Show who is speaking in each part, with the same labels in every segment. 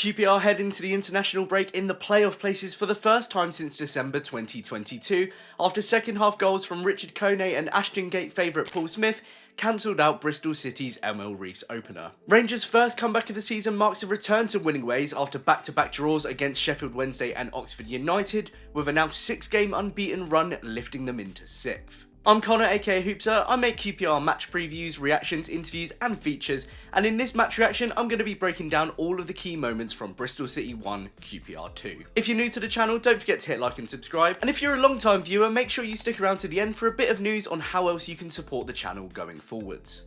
Speaker 1: QPR head into the international break in the playoff places for the first time since December 2022, after second half goals from Richard Kone and Ashton Gate favourite Paul Smyth cancelled out Bristol City's Emil Riis opener. Rangers' first comeback of the season marks a return to winning ways after back-to-back draws against Sheffield Wednesday and Oxford United, with a now 6-game unbeaten run lifting them into 6th. I'm Kone, aka Hoopser. I make QPR match previews, reactions, interviews and features, and in this match reaction I'm going to be breaking down all of the key moments from Bristol City 1, QPR 2. If you're new to the channel, don't forget to hit like and subscribe, and if you're a long time viewer, make sure you stick around to the end for a bit of news on how else you can support the channel going forwards.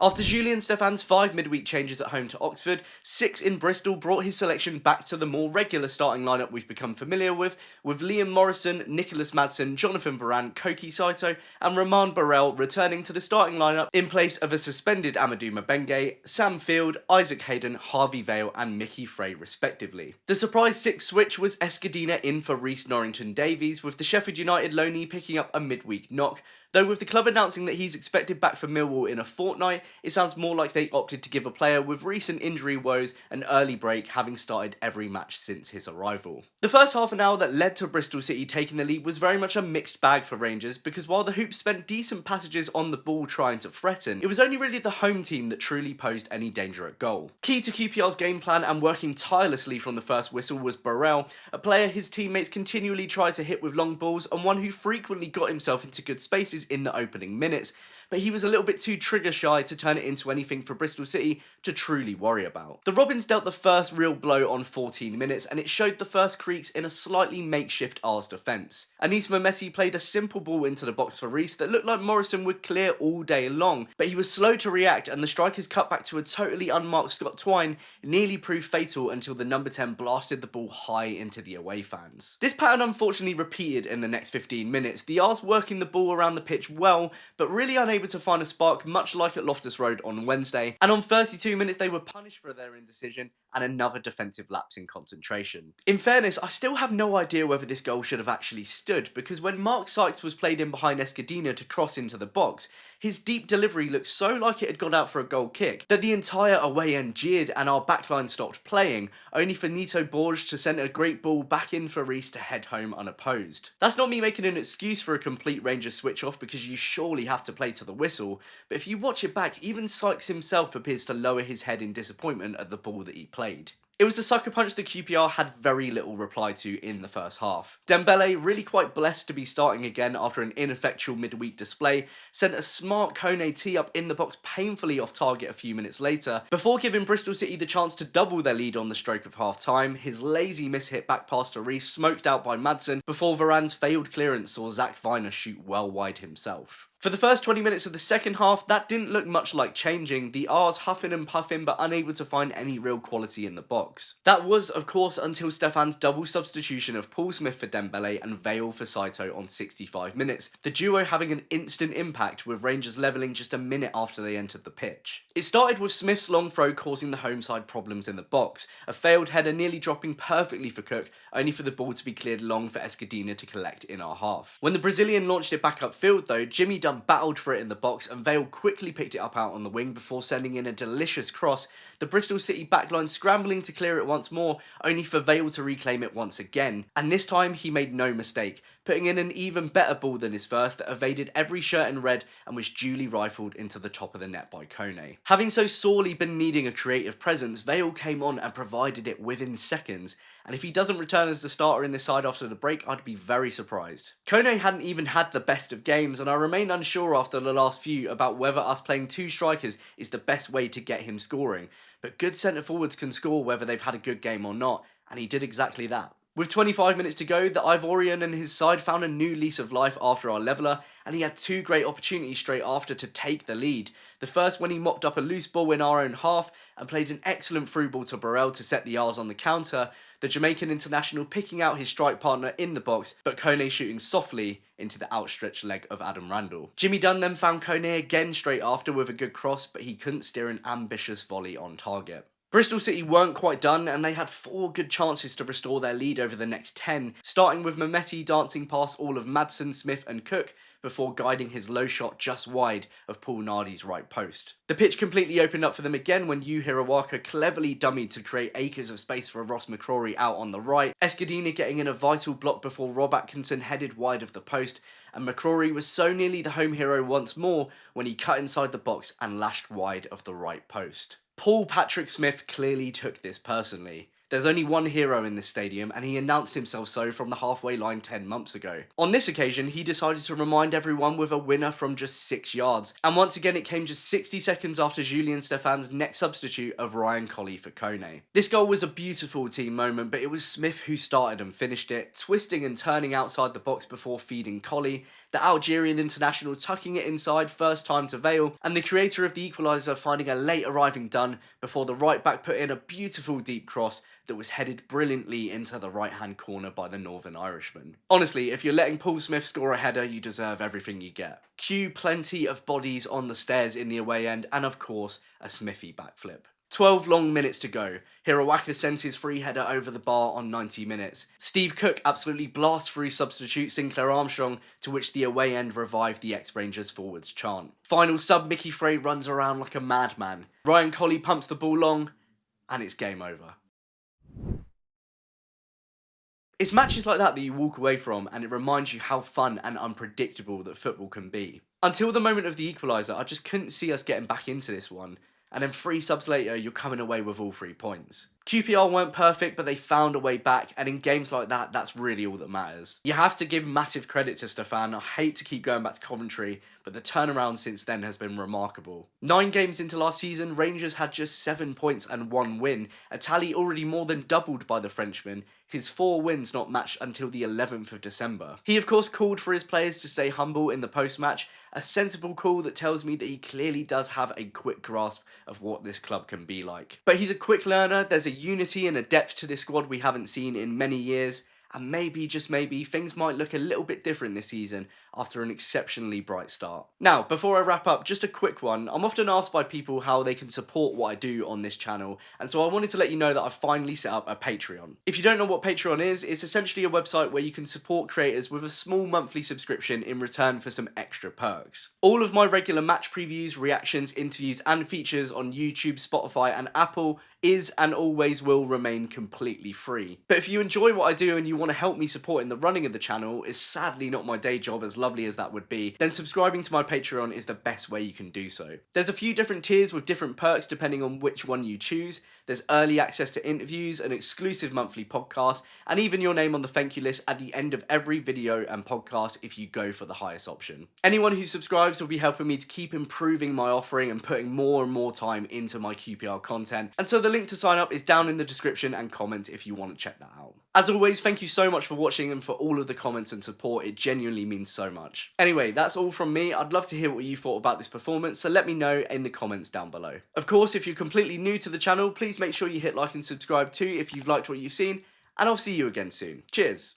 Speaker 1: After Julian Stéphan's 5 midweek changes at home to Oxford, 6 in Bristol brought his selection back to the more regular starting lineup we've become familiar with Liam Morrison, Nicholas Madsen, Jonathan Varane, Koki Saito and Romain Borrell returning to the starting lineup in place of a suspended Amadou Mbengue, Sam Field, Isaac Hayden, Harvey Vale and Mickey Frey respectively. The surprise 6th switch was Escudina in for Riis Norrington Davies, with the Sheffield United loanee picking up a midweek knock. Though with the club announcing that he's expected back for Millwall in a fortnight, it sounds more like they opted to give a player with recent injury woes an early break, having started every match since his arrival. The first half an hour that led to Bristol City taking the lead was very much a mixed bag for Rangers, because while the Hoops spent decent passages on the ball trying to threaten, it was only really the home team that truly posed any danger at goal. Key to QPR's game plan and working tirelessly from the first whistle was Borrell, a player his teammates continually tried to hit with long balls and one who frequently got himself into good spaces in the opening minutes, but he was a little bit too trigger shy to turn it into anything for Bristol City to truly worry about. The Robins dealt the first real blow on 14 minutes, and it showed the first creaks in a slightly makeshift Ars defence. Anis Mehmeti played a simple ball into the box for Riis that looked like Morrison would clear all day long, but he was slow to react, and the striker's cut back to a totally unmarked Scott Twine nearly proved fatal until the number 10 blasted the ball high into the away fans. This pattern unfortunately repeated in the next 15 minutes, the Ars working the ball around the pitch well, but really unable to find a spark, much like at Loftus Road on Wednesday, and on 32 minutes they were punished for their indecision and another defensive lapse in concentration. In fairness, I still have no idea whether this goal should have actually stood, because when Mark Sykes was played in behind Escudina to cross into the box, his deep delivery looked so like it had gone out for a goal kick that the entire away end jeered and our backline stopped playing, only for Nito Borges to send a great ball back in for Riis to head home unopposed. That's not me making an excuse for a complete Rangers switch off, because you surely have to play to the whistle, but if you watch it back, even Sykes himself appears to lower his head in disappointment at the ball that he played. It was a sucker punch that QPR had very little reply to in the first half. Dembele, really quite blessed to be starting again after an ineffectual midweek display, sent a smart Kone tee up in the box painfully off target a few minutes later, before giving Bristol City the chance to double their lead on the stroke of half time. His lazy miss-hit back pass to Riis smoked out by Madsen, before Varane's failed clearance saw Zach Viner shoot well wide himself. For the first 20 minutes of the second half, that didn't look much like changing, the Rs huffing and puffing but unable to find any real quality in the box. That was, of course, until Stéphan's double substitution of Paul Smyth for Dembele and Vale for Saito on 65 minutes, the duo having an instant impact, with Rangers levelling just a minute after they entered the pitch. It started with Smith's long throw causing the home side problems in the box, a failed header nearly dropping perfectly for Cook, only for the ball to be cleared long for Escudina to collect in our half. When the Brazilian launched it back upfield though, Jimmy battled for it in the box and Vale quickly picked it up out on the wing before sending in a delicious cross, the Bristol City backline scrambling to clear it once more, only for Vale to reclaim it once again, and this time he made no mistake, putting in an even better ball than his first that evaded every shirt in red and was duly rifled into the top of the net by Kone. Having so sorely been needing a creative presence, Vale came on and provided it within seconds, and if he doesn't return as the starter in this side after the break, I'd be very surprised. Kone hadn't even had the best of games, and I remain unsure after the last few about whether us playing 2 strikers is the best way to get him scoring, but good centre forwards can score whether they've had a good game or not, and he did exactly that. With 25 minutes to go, the Ivorian and his side found a new lease of life after our leveller, and he had 2 great opportunities straight after to take the lead. The first when he mopped up a loose ball in our own half and played an excellent through ball to Borrell to set the Rs on the counter, the Jamaican international picking out his strike partner in the box, but Kone shooting softly into the outstretched leg of Adam Randall. Jimmy Dunn then found Kone again straight after with a good cross, but he couldn't steer an ambitious volley on target. Bristol City weren't quite done, and they had 4 good chances to restore their lead over the next 10, starting with Mehmeti dancing past all of Madsen, Smith and Cook, before guiding his low shot just wide of Paul Nardi's right post. The pitch completely opened up for them again when Yu Hirawaka cleverly dummied to create acres of space for Ross McCrory out on the right, Escudina getting in a vital block before Rob Atkinson headed wide of the post, and McCrory was so nearly the home hero once more when he cut inside the box and lashed wide of the right post. Paul Patrick Smyth clearly took this personally. There's only one hero in this stadium, and he announced himself so from the halfway line 10 months ago. On this occasion, he decided to remind everyone with a winner from just 6 yards, and once again it came just 60 seconds after Julian Stéphan's next substitute of Ryan Colley for Kone. This goal was a beautiful team moment, but it was Smyth who started and finished it, twisting and turning outside the box before feeding Colley, the Algerian international tucking it inside first time to Vale, and the creator of the equaliser finding a late arriving Dunn before the right back put in a beautiful deep cross that was headed brilliantly into the right hand corner by the Northern Irishman. Honestly, if you're letting Paul Smyth score a header, you deserve everything you get. Cue plenty of bodies on the stairs in the away end, and of course, a Smithy backflip. 12 long minutes to go. Hirawaka sends his free header over the bar on 90 minutes. Steve Cook absolutely blasts through substitute Sinclair Armstrong, to which the away end revived the ex-Rangers forwards chant. Final sub Mickey Frey runs around like a madman. Ryan Colley pumps the ball long, and it's game over. It's matches like that you walk away from, and it reminds you how fun and unpredictable that football can be. Until the moment of the equaliser, I just couldn't see us getting back into this one. And then 3 subs later, you're coming away with all 3 points. QPR weren't perfect, but they found a way back, and in games like that, that's really all that matters. You have to give massive credit to Stéphan. I hate to keep going back to Coventry, but the turnaround since then has been remarkable. 9 games into last season, Rangers had just 7 points and 1 win, a tally already more than doubled by the Frenchman, his 4 wins not matched until the 11th of December. He of course called for his players to stay humble in the post-match, a sensible call that tells me that he clearly does have a quick grasp of what this club can be like. But he's a quick learner, there's a unity and a depth to this squad we haven't seen in many years, and maybe, just maybe, things might look a little bit different this season after an exceptionally bright start. Now, before I wrap up, just a quick one. I'm often asked by people how they can support what I do on this channel, and so I wanted to let you know that I've finally set up a Patreon. If you don't know what Patreon is, it's essentially a website where you can support creators with a small monthly subscription in return for some extra perks. All of my regular match previews, reactions, interviews, and features on YouTube, Spotify, and Apple is and always will remain completely free. But if you enjoy what I do and you want to help me support in the running of the channel, is sadly not my day job, as lovely as that would be, then subscribing to my Patreon is the best way you can do so. There's a few different tiers with different perks depending on which one you choose. There's early access to interviews, an exclusive monthly podcast, and even your name on the thank you list at the end of every video and podcast if you go for the highest option. Anyone who subscribes will be helping me to keep improving my offering and putting more and more time into my QPR content, and so the link to sign up is down in the description and comments if you want to check that out. As always, thank you so much for watching and for all of the comments and support, it genuinely means so much. Anyway, that's all from me. I'd love to hear what you thought about this performance, so let me know in the comments down below. Of course, if you're completely new to the channel, please make sure you hit like and subscribe too if you've liked what you've seen, and I'll see you again soon. Cheers!